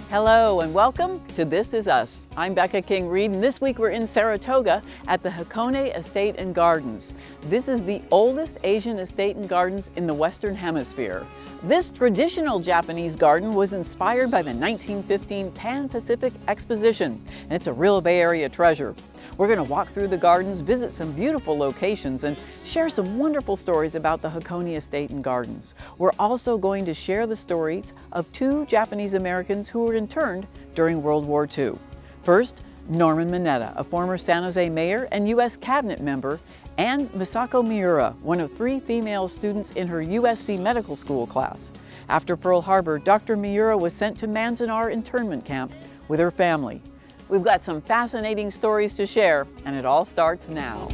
Hello and welcome to This Is Us. I'm Becca King-Reed, and this week we're in Saratoga at the Hakone Estate and Gardens. This is the oldest Asian estate and gardens in the Western Hemisphere. This traditional Japanese garden was inspired by the 1915 Pan-Pacific Exposition, and it's a real Bay Area treasure. We're going to walk through the gardens, visit some beautiful locations, and share some wonderful stories about the Hakone Estate and Gardens. We're also going to share the stories of two Japanese Americans who were interned during World War II. First, Norman Mineta, a former San Jose mayor and U.S. cabinet member, and Misako Miura, one of 3 female students in her USC medical school class. After Pearl Harbor, Dr. Miura was sent to Manzanar internment camp with her family. We've got some fascinating stories to share, and it all starts now.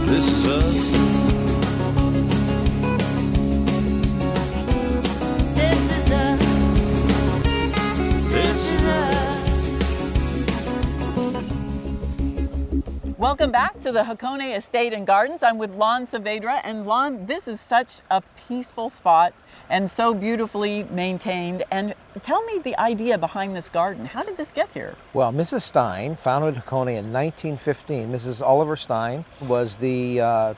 This is us. This is us. This is us. Welcome back to the Hakone Estate and Gardens. I'm with Lon Saavedra, and Lon, this is such a peaceful spot and so beautifully maintained. And tell me the idea behind this garden. How did this get here? Well, Mrs. Stein founded Hakone in 1915. Mrs. Oliver Stein was the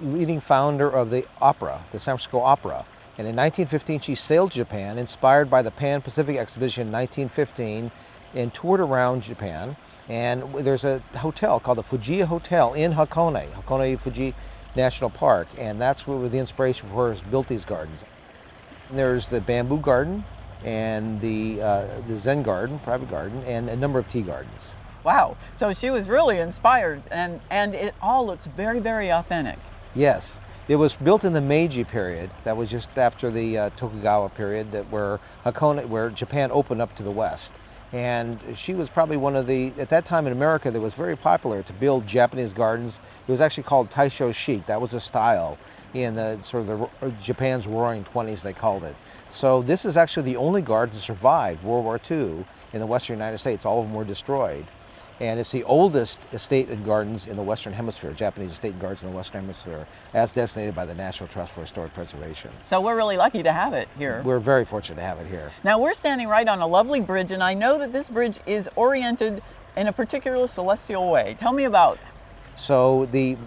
leading founder of the opera, the San Francisco Opera. And in 1915, she sailed to Japan, inspired by the Pan-Pacific Exposition in 1915, and toured around Japan. And there's a hotel called the Fujiya Hotel in Hakone Fuji National Park, and that's what was the inspiration for her built these gardens. And there's the bamboo garden and the Zen garden, private garden, and a number of tea gardens. Wow, so she was really inspired, and it all looks very, very authentic. Yes, it was built in the Meiji period. That was just after the Tokugawa period, where Japan opened up to the West. And she was probably one of at that time in America, that was very popular to build Japanese gardens. It was actually called Taisho chic. That was a style in the sort of Japan's Roaring 20s, they called it. So this is actually the only garden to survive World War II in the Western United States. All of them were destroyed. And it's the oldest estate and gardens in the Western Hemisphere, Japanese estate and gardens in the Western Hemisphere, as designated by the National Trust for Historic Preservation. So we're really lucky to have it here. We're very fortunate to have it here. Now we're standing right on a lovely bridge, and I know that this bridge is oriented in a particular celestial way. Tell me about. So the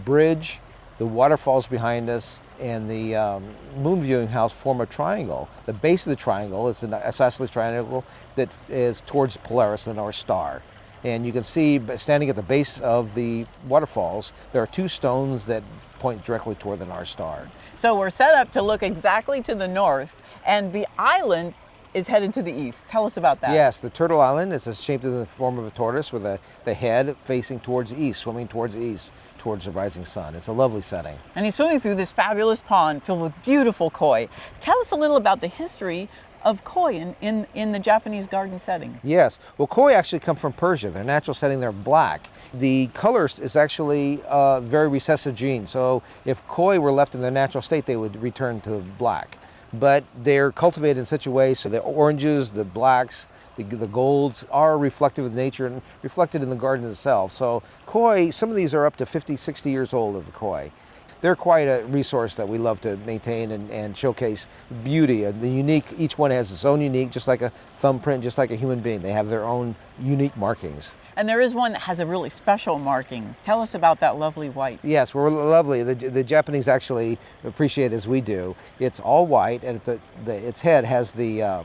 bridge, the waterfalls behind us, and the moon viewing house form a triangle. The base of the triangle is an isosceles triangle that is towards Polaris, the North Star. And you can see, standing at the base of the waterfalls, there are 2 stones that point directly toward the North Star. So we're set up to look exactly to the north, and the island is headed to the east. Tell us about that. Yes, the Turtle Island is shaped in the form of a tortoise with the head facing towards the east, swimming towards the east, towards the rising sun. It's a lovely setting. And he's swimming through this fabulous pond filled with beautiful koi. Tell us a little about the history of koi in the Japanese garden setting. Yes, well, koi actually come from Persia. Their natural setting, they're black. The color is actually a very recessive gene. So if koi were left in their natural state, they would return to black. But they're cultivated in such a way so the oranges, the blacks, the golds are reflective of nature and reflected in the garden itself. So koi, some of these are up to 50, 60 years old of the koi. They're quite a resource that we love to maintain and showcase beauty. And the unique, each one has its own unique, just like a thumbprint, just like a human being. They have their own unique markings. And there is one that has a really special marking. Tell us about that lovely white. Yes, we're lovely. The Japanese actually appreciate it as we do. It's all white, and its head has the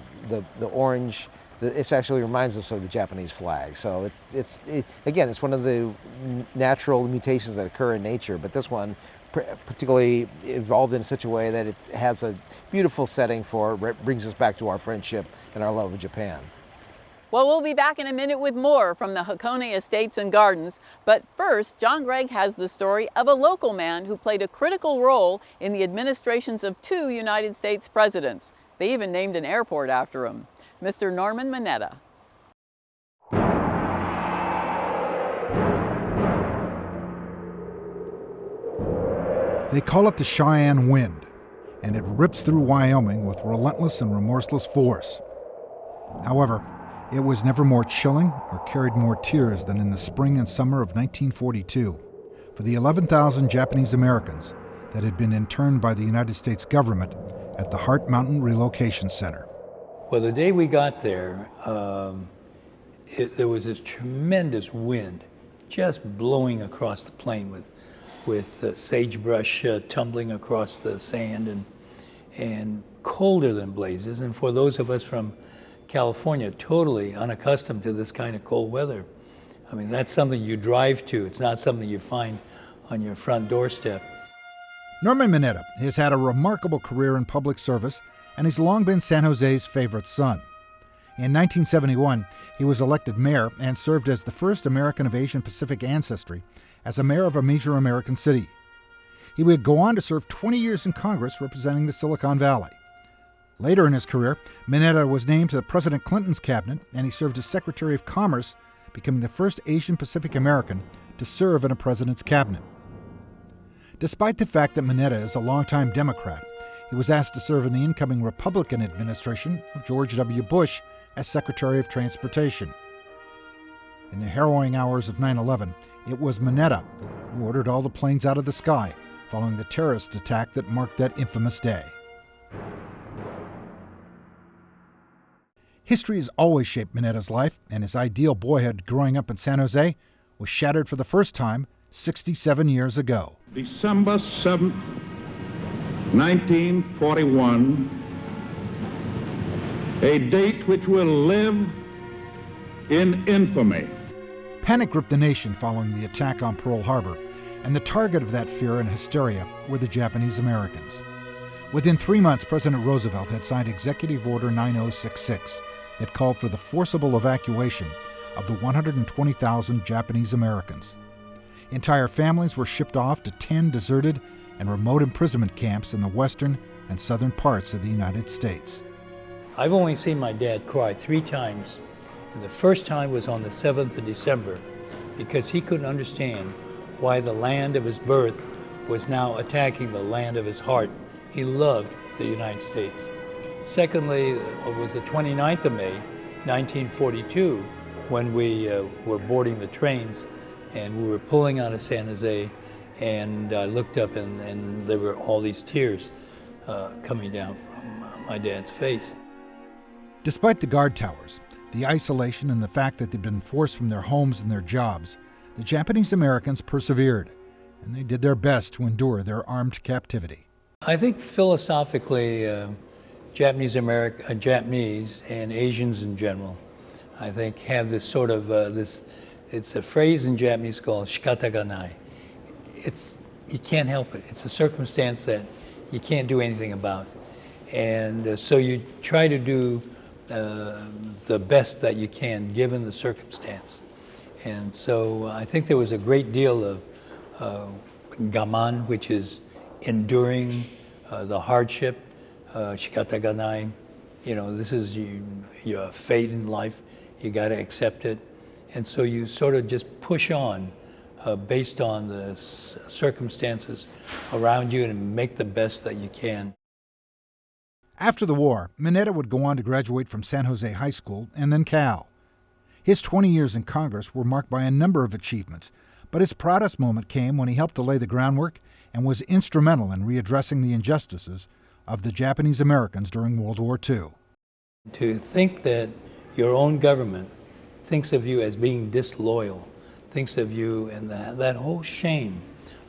orange. It actually reminds us of the Japanese flag. So again, it's one of the natural mutations that occur in nature. But this one, particularly evolved in such a way that it has a beautiful setting brings us back to our friendship and our love of Japan. Well, we'll be back in a minute with more from the Hakone Estates and Gardens. But first, John Gregg has the story of a local man who played a critical role in the administrations of 2 United States presidents. They even named an airport after him, Mr. Norman Mineta. They call it the Cheyenne Wind, and it rips through Wyoming with relentless and remorseless force. However, it was never more chilling or carried more tears than in the spring and summer of 1942 for the 11,000 Japanese Americans that had been interned by the United States government at the Heart Mountain Relocation Center. Well, the day we got there, there was this tremendous wind just blowing across the plain with sagebrush tumbling across the sand and colder than blazes. And for those of us from California, totally unaccustomed to this kind of cold weather. I mean, that's something you drive to. It's not something you find on your front doorstep. Norman Mineta has had a remarkable career in public service, and he's long been San Jose's favorite son. In 1971, he was elected mayor and served as the first American of Asian Pacific ancestry as a mayor of a major American city. He would go on to serve 20 years in Congress representing the Silicon Valley. Later in his career, Mineta was named to President Clinton's cabinet, and he served as Secretary of Commerce, becoming the first Asian Pacific American to serve in a president's cabinet. Despite the fact that Mineta is a longtime Democrat, he was asked to serve in the incoming Republican administration of George W. Bush as Secretary of Transportation. In the harrowing hours of 9/11, it was Mineta who ordered all the planes out of the sky following the terrorist attack that marked that infamous day. History has always shaped Mineta's life, and his ideal boyhood growing up in San Jose was shattered for the first time 67 years ago. December 7th, 1941, a date which will live in infamy. Panic gripped the nation following the attack on Pearl Harbor, and the target of that fear and hysteria were the Japanese Americans. Within 3 months, President Roosevelt had signed Executive Order 9066 that called for the forcible evacuation of the 120,000 Japanese Americans. Entire families were shipped off to 10 deserted and remote imprisonment camps in the western and southern parts of the United States. I've only seen my dad cry 3 times. And the first time was on the 7th of December because he couldn't understand why the land of his birth was now attacking the land of his heart. He loved the United States. Secondly, it was the 29th of May, 1942, when we were boarding the trains and we were pulling out of San Jose, and I looked up and there were all these tears coming down from my dad's face. Despite the guard towers, the isolation, and the fact that they'd been forced from their homes and their jobs, the Japanese Americans persevered, and they did their best to endure their armed captivity. I think philosophically, Japanese and Asians in general, I think have this sort of, it's a phrase in Japanese called shikata ga nai. You can't help it. It's a circumstance that you can't do anything about. And so you try to do the best that you can given the circumstance. And so I think there was a great deal of gaman, which is enduring the hardship, shikata ga nai. You know, this is your fate in life. You got to accept it. And so you sort of just push on based on the circumstances around you and make the best that you can. After the war, Mineta would go on to graduate from San Jose High School and then Cal. His 20 years in Congress were marked by a number of achievements, but his proudest moment came when he helped to lay the groundwork and was instrumental in readdressing the injustices of the Japanese Americans during World War II. To think that your own government thinks of you as being disloyal, thinks of you, and that whole shame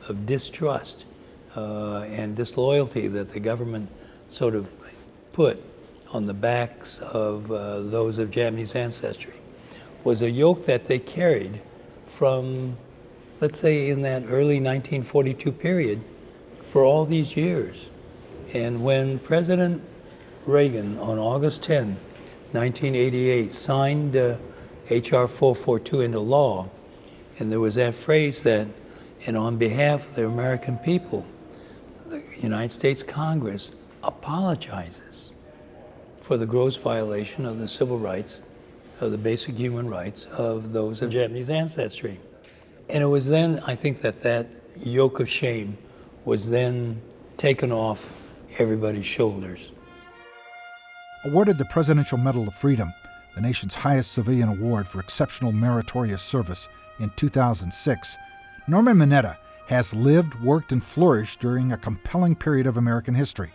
of distrust and disloyalty that the government sort of put on the backs of those of Japanese ancestry was a yoke that they carried from, let's say, in that early 1942 period for all these years. And when President Reagan on August 10, 1988 signed H.R. 442 into law, and there was that phrase that, and on behalf of the American people, the United States Congress apologizes for the gross violation of the civil rights, of the basic human rights of those of Japanese ancestry. And it was then, I think, that yoke of shame was then taken off everybody's shoulders. Awarded the Presidential Medal of Freedom, the nation's highest civilian award for exceptional meritorious service, in 2006, Norman Mineta has lived, worked, and flourished during a compelling period of American history.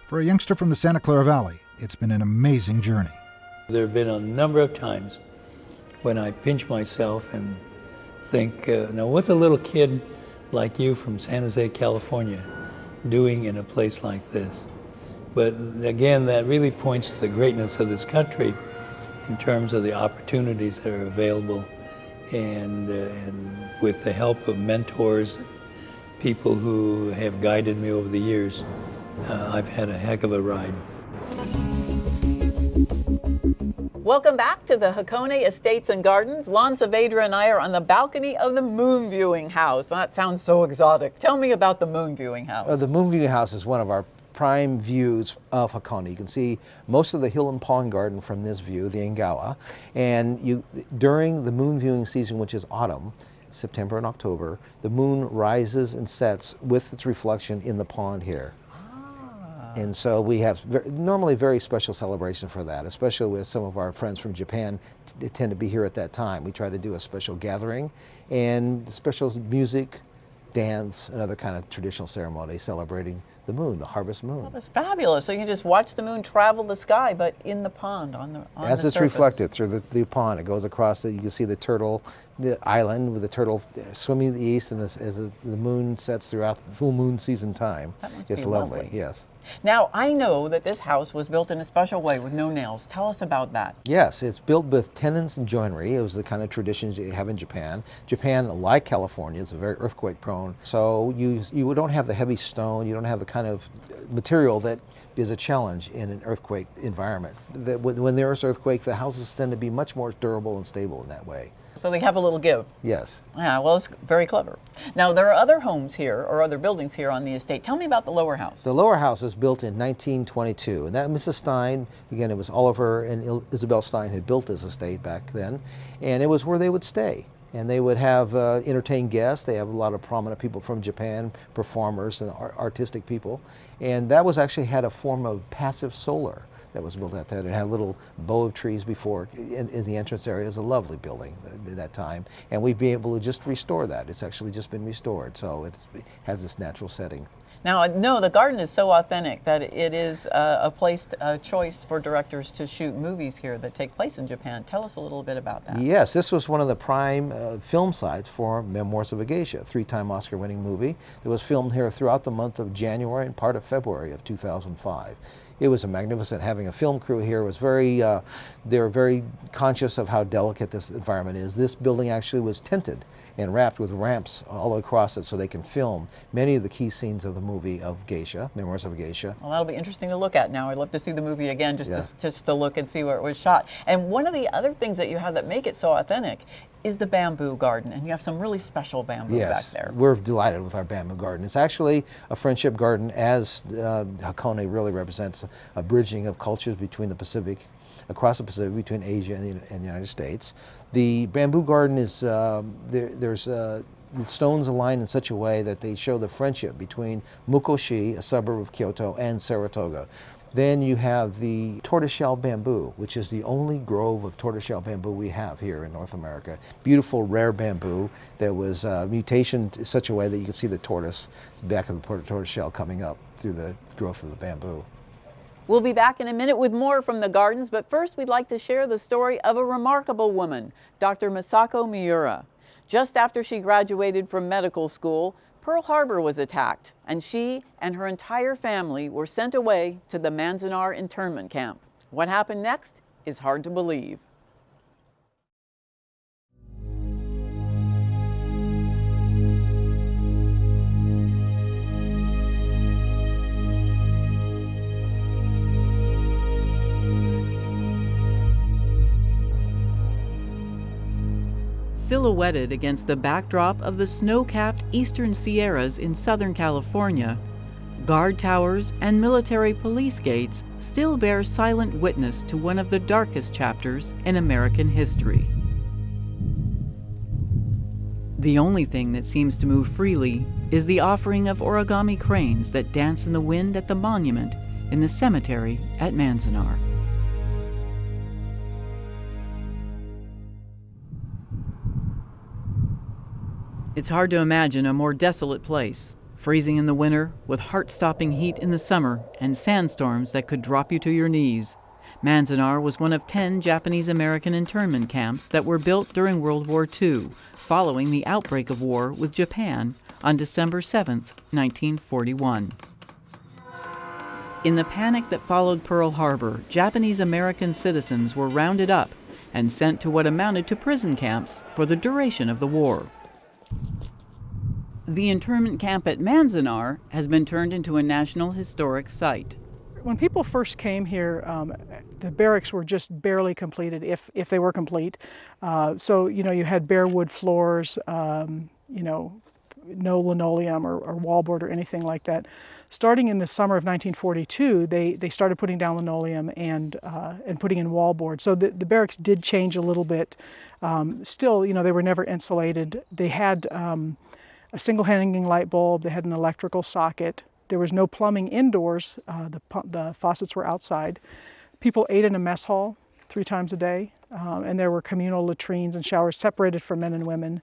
For a youngster from the Santa Clara Valley, it's been an amazing journey. There have been a number of times when I pinch myself and think, now what's a little kid like you from San Jose, California, doing in a place like this? But again, that really points to the greatness of this country in terms of the opportunities that are available, and with the help of mentors, people who have guided me over the years, I've had a heck of a ride. Welcome back to the Hakone Estates and Gardens. Lon Saavedra and I are on the balcony of the moon viewing house. That sounds so exotic. Tell me about the moon viewing house. The moon viewing house is one of our prime views of Hakone. You can see most of the hill and pond garden from this view, the Ngawa. And during the moon viewing season, which is autumn, September and October, the moon rises and sets with its reflection in the pond here. And so we have normally very special celebration for that, especially with some of our friends from Japan tend to be here at that time. We try to do a special gathering and special music, dance, and other kind of traditional ceremony celebrating the moon, the harvest moon. Well, that's fabulous. So you can just watch the moon travel the sky, but in the pond, on the As it's surface. reflected through the pond, it goes across, you can see the turtle, the island with the turtle swimming to the east, and as the moon sets throughout the full moon season time. That must It's be lovely, yes. Now, I know that this house was built in a special way with no nails. Tell us about that. Yes, it's built with tenons and joinery. It was the kind of traditions you have in Japan. Japan, like California, is very earthquake prone. So you don't have the heavy stone, you don't have the kind of material that is a challenge in an earthquake environment. When there's earthquake, the houses tend to be much more durable and stable in that way. So they have a little give. Yes. Yeah, well, it's very clever. Now, there are other homes here, or other buildings here on the estate. Tell me about the lower house. The lower house was built in 1922, and that Mrs. Stein, again, it was Oliver and Isabel Stein had built this estate back then, and it was where they would stay. And they would have entertain guests. They have a lot of prominent people from Japan, performers and artistic people. And that was actually had a form of passive solar that was built out there. It had a little bow of trees before in the entrance area. It was a lovely building at that time. And we'd be able to just restore that. It's actually just been restored, so it has this natural setting. Now, no, the garden is so authentic that it is a place, a choice for directors to shoot movies here that take place in Japan. Tell us a little bit about that. Yes, this was one of the prime film sites for Memoirs of a Geisha, a 3-time Oscar-winning movie. It was filmed here throughout the month of January and part of February of 2005. It was a magnificent, having a film crew here was very, they were very conscious of how delicate this environment is. This building actually was tinted and wrapped with ramps all across it so they can film many of the key scenes of the movie of Geisha, Memoirs of a Geisha. Well, that'll be interesting to look at now. I'd love to see the movie again just to look and see where it was shot. And one of the other things that you have that make it so authentic is the bamboo garden, and you have some really special bamboo back there. We're delighted with our bamboo garden. It's actually a friendship garden, as Hakone really represents a bridging of cultures between the Pacific, across the Pacific, between Asia and the United States. The bamboo garden is, there's stones aligned in such a way that they show the friendship between Mukoshi, a suburb of Kyoto, and Saratoga. Then you have the tortoiseshell bamboo, which is the only grove of tortoiseshell bamboo we have here in North America. Beautiful, rare bamboo that was mutationed in such a way that you can see the tortoise, back of the tortoiseshell coming up through the growth of the bamboo. We'll be back in a minute with more from the gardens, but first we'd like to share the story of a remarkable woman, Dr. Masako Miura. Just after she graduated from medical school, Pearl Harbor was attacked, and she and her entire family were sent away to the Manzanar internment camp. What happened next is hard to believe. Silhouetted against the backdrop of the snow-capped eastern Sierras in Southern California, guard towers and military police gates still bear silent witness to one of the darkest chapters in American history. The only thing that seems to move freely is the offering of origami cranes that dance in the wind at the monument in the cemetery at Manzanar. It's hard to imagine a more desolate place, freezing in the winter, with heart-stopping heat in the summer, and sandstorms that could drop you to your knees. Manzanar was one of 10 Japanese-American internment camps that were built during World War II, following the outbreak of war with Japan on December 7, 1941. In the panic that followed Pearl Harbor, Japanese-American citizens were rounded up and sent to what amounted to prison camps for the duration of the war. The internment camp at Manzanar has been turned into a National Historic Site. When people first came here, the barracks were just barely completed, if they were complete. So, you had bare wood floors, no linoleum or wallboard or anything like that. Starting in the summer of 1942, they started putting down linoleum and putting in wallboard. So the barracks did change a little bit. Still, they were never insulated. They had a single hanging light bulb. They had an electrical socket. There was no plumbing indoors. The faucets were outside. People ate in a mess hall 3 times a day, and there were communal latrines and showers separated for men and women.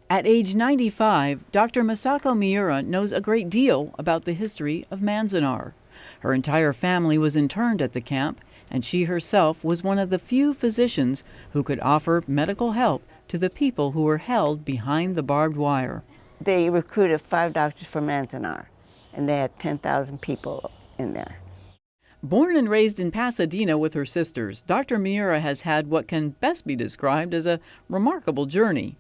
At age 95, Dr. Masako Miura knows a great deal about the history of Manzanar. Her entire family was interned at the camp, and she herself was one of the few physicians who could offer medical help to the people who were held behind the barbed wire. They recruited 5 doctors for Manzanar, and they had 10,000 people in there. Born and raised in Pasadena with her sisters, Dr. Miura has had what can best be described as a remarkable journey.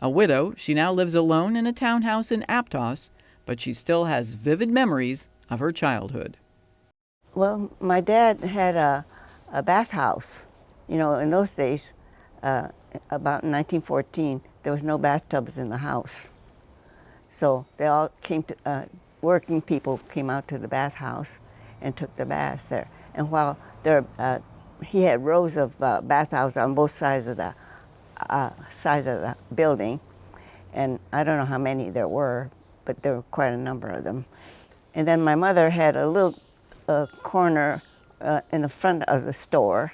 A widow, she now lives alone in a townhouse in Aptos, but she still has vivid memories of her childhood. Well, my dad had a bathhouse. In those days, about 1914, there was no bathtubs in the house. So they all came to, working people came out to the bathhouse and took the baths there. And while there, he had rows of bathhouses on both sides of the building, and I don't know how many there were, but there were quite a number of them. And then my mother had a little corner in the front of the store,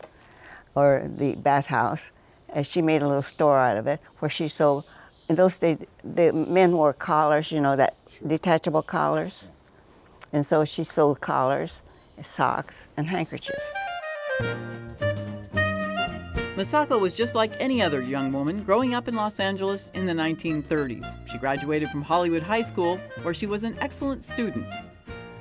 or the bathhouse, and she made a little store out of it, where she sold. In those days, the men wore collars, that detachable collars, and so she sold collars, socks, and handkerchiefs. Masako was just like any other young woman growing up in Los Angeles in the 1930s. She graduated from Hollywood High School, where she was an excellent student.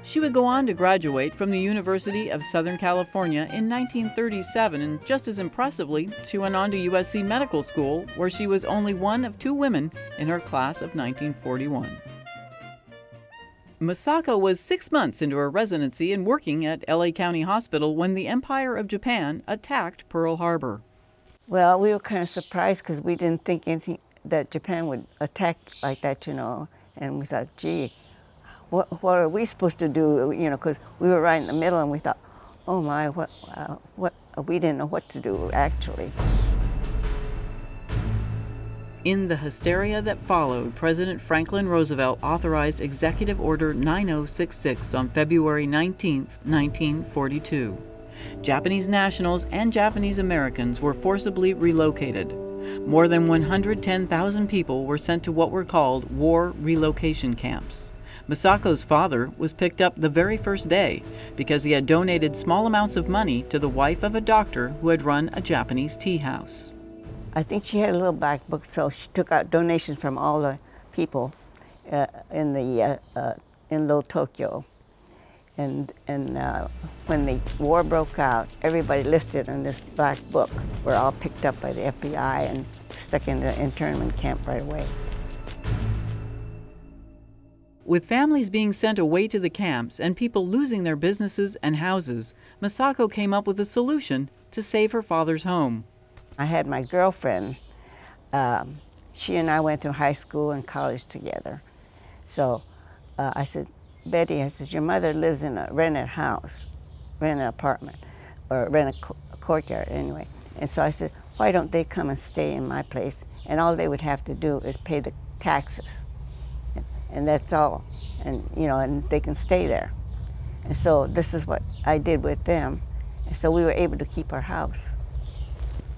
She would go on to graduate from the University of Southern California in 1937, and just as impressively, she went on to USC Medical School, where she was only one of 2 women in her class of 1941. Masako was 6 months into her residency and working at LA County Hospital when the Empire of Japan attacked Pearl Harbor. Well, we were kind of surprised because we didn't think anything that Japan would attack like that, and we thought, gee, what are we supposed to do, because we were right in the middle, and we thought, oh my, we didn't know what to do, actually. In the hysteria that followed, President Franklin Roosevelt authorized Executive Order 9066 on February 19, 1942. Japanese nationals and Japanese Americans were forcibly relocated. More than 110,000 people were sent to what were called war relocation camps. Masako's father was picked up the very first day because he had donated small amounts of money to the wife of a doctor who had run a Japanese tea house. I think she had a little black book, so she took out donations from all the people in Little Tokyo. And when the war broke out, everybody listed in this black book were all picked up by the FBI and stuck in the internment camp right away. With families being sent away to the camps and people losing their businesses and houses, Masako came up with a solution to save her father's home. I had my girlfriend. She and I went through high school and college together. So I said, Betty, I said, your mother lives in a rented house, rented apartment, or rent a courtyard anyway. And so I said, why don't they come and stay in my place? And all they would have to do is pay the taxes. And that's all. And, and they can stay there. And so this is what I did with them. And so we were able to keep our house.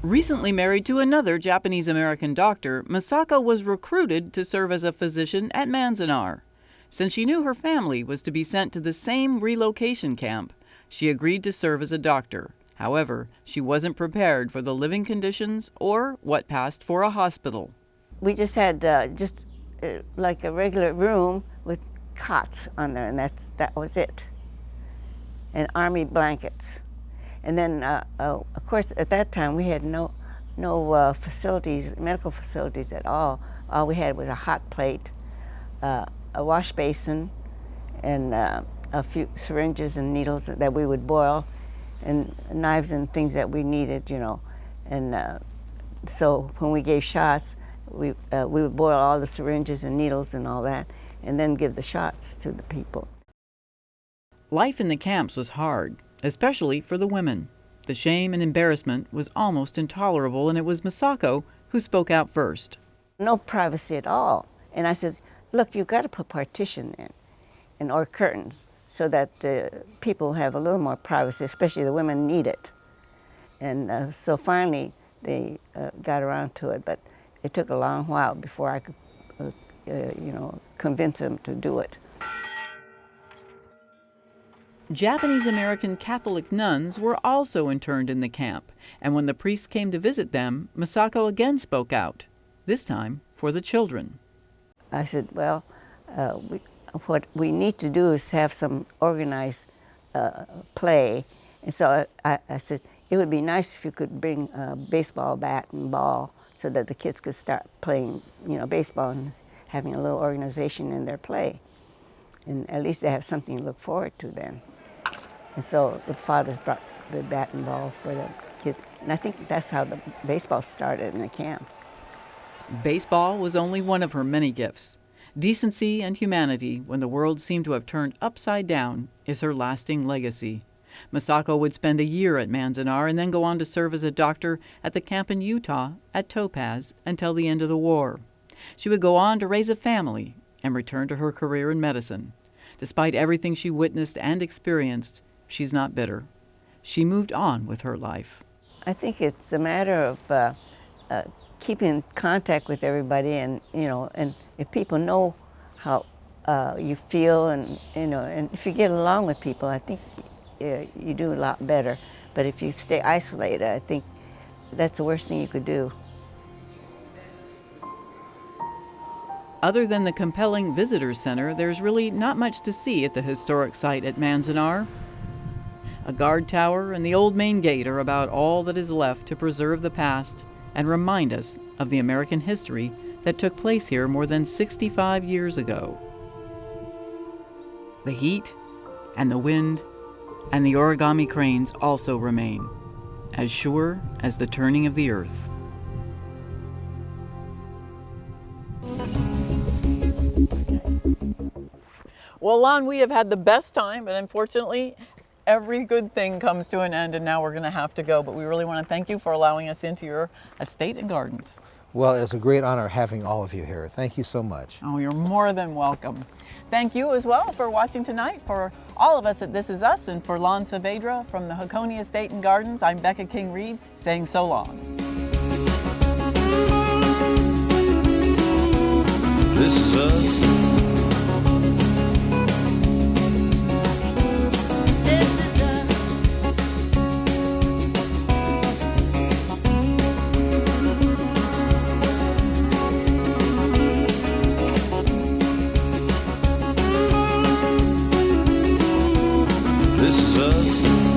Recently married to another Japanese-American doctor, Masako was recruited to serve as a physician at Manzanar. Since she knew her family was to be sent to the same relocation camp, she agreed to serve as a doctor. However, she wasn't prepared for the living conditions or what passed for a hospital. We just had like a regular room with cots on there, and that was it. And army blankets. And then, of course, at that time we had no facilities, medical facilities at all. All we had was a hot plate, a wash basin, and a few syringes and needles that we would boil, and knives and things that we needed, you know. And so when we gave shots, we would boil all the syringes and needles and all that, and then give the shots to the people. Life in the camps was hard, especially for the women. The shame and embarrassment was almost intolerable, and it was Masako who spoke out first. No privacy at all. And I said, look, you've got to put partition in or curtains so that people have a little more privacy, especially the women need it. And so finally they got around to it, but it took a long while before I could, convince them to do it. Japanese-American Catholic nuns were also interned in the camp, and when the priests came to visit them, Masako again spoke out, this time for the children. I said, well, what we need to do is have some organized play. And so I said, it would be nice if you could bring a baseball bat and ball so that the kids could start playing, baseball and having a little organization in their play. And at least they have something to look forward to then. And so the fathers brought the bat and ball for the kids. And I think that's how the baseball started in the camps. Baseball was only one of her many gifts. Decency and humanity, when the world seemed to have turned upside down, is her lasting legacy. Masako would spend a year at Manzanar and then go on to serve as a doctor at the camp in Utah at Topaz until the end of the war. She would go on to raise a family and return to her career in medicine. Despite everything she witnessed and experienced, she's not bitter. She moved on with her life. I think it's a matter of keeping in contact with everybody, and and if people know how you feel, and and if you get along with people, I think you do a lot better. But if you stay isolated, I think that's the worst thing you could do. Other than the compelling visitor center, there's really not much to see at the historic site at Manzanar. A guard tower and the old main gate are about all that is left to preserve the past and remind us of the American history that took place here more than 65 years ago. The heat and the wind and the origami cranes also remain, as sure as the turning of the earth. Well, Lon, we have had the best time, but unfortunately, every good thing comes to an end, and now we're going to have to go. But we really want to thank you for allowing us into your estate and gardens. Well, it's a great honor having all of you here. Thank you so much. Oh, you're more than welcome. Thank you as well for watching tonight. For all of us at This Is Us, and for Lon Saavedra from the Hakone Estate and Gardens, I'm Becca King-Reed saying so long. This is us. This is us. This is us.